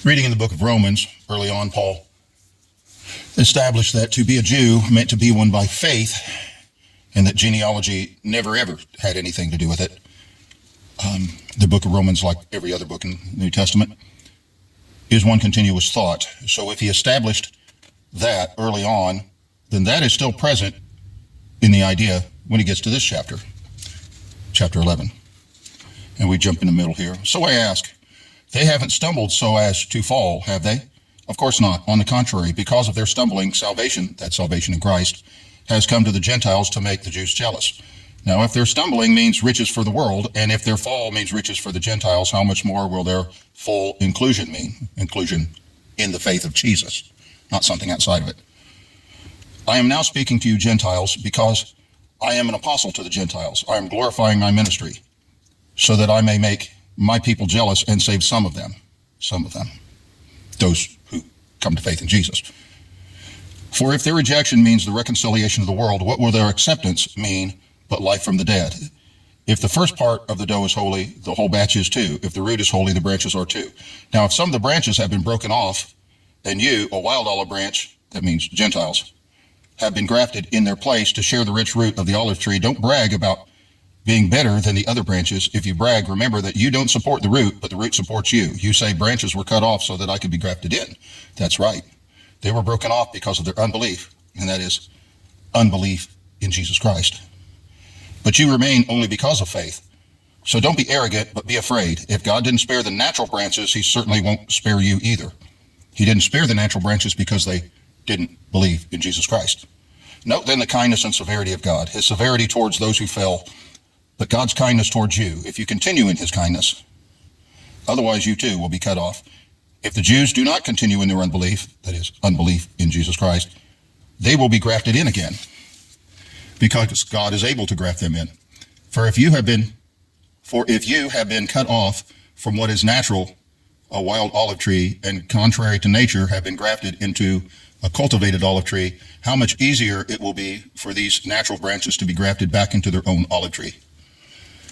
Reading in the book of Romans, early on, Paul established that to be a Jew meant to be one by faith, and that genealogy never ever had anything to do with it. The book of Romans, like every other book in the New Testament, is one continuous thought. So if he established that early on, then that is still present in the idea when he gets to this chapter 11. And we jump in the middle here. So I ask, they haven't stumbled so as to fall, have they? Of course not. On the contrary, because of their stumbling, salvation, that salvation in Christ, has come to the Gentiles to make the Jews jealous. Now, if their stumbling means riches for the world, and if their fall means riches for the Gentiles, how much more will their full inclusion mean? Inclusion in the faith of Jesus, not something outside of it. I am now speaking to you Gentiles because I am an apostle to the Gentiles. I am glorifying my ministry so that I may make my people jealous and save some of them, those who come to faith in Jesus. For if their rejection means the reconciliation of the world, what will their acceptance mean but life from the dead? If the first part of the dough is holy, the whole batch is too. If the root is holy, the branches are too. Now, if some of the branches have been broken off, and you, a wild olive branch, that means Gentiles, have been grafted in their place to share the rich root of the olive tree, don't brag about being better than the other branches. If you brag, remember that you don't support the root, but the root supports you. You say branches were cut off so that I could be grafted in. That's right. They were broken off because of their unbelief, and that is unbelief in Jesus Christ. But you remain only because of faith. So don't be arrogant, but be afraid. If God didn't spare the natural branches, he certainly won't spare you either. He didn't spare the natural branches because they didn't believe in Jesus Christ. Note then the kindness and severity of God, his severity towards those who fell, but God's kindness towards you, if you continue in his kindness. Otherwise, you too will be cut off. If the Jews do not continue in their unbelief, that is, unbelief in Jesus Christ, they will be grafted in again, because God is able to graft them in. For if you have been cut off from what is natural, a wild olive tree, and contrary to nature have been grafted into a cultivated olive tree, how much easier it will be for these natural branches to be grafted back into their own olive tree.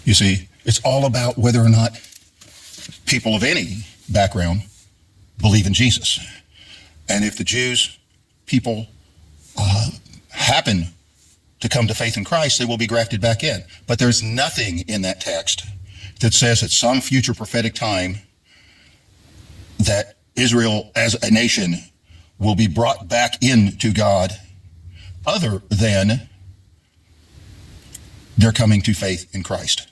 You see, it's all about whether or not people of any background believe in Jesus. And if the Jews, people happen to come to faith in Christ, they will be grafted back in. But there's nothing in that text that says at some future prophetic time that Israel as a nation will be brought back into God other than their coming to faith in Christ.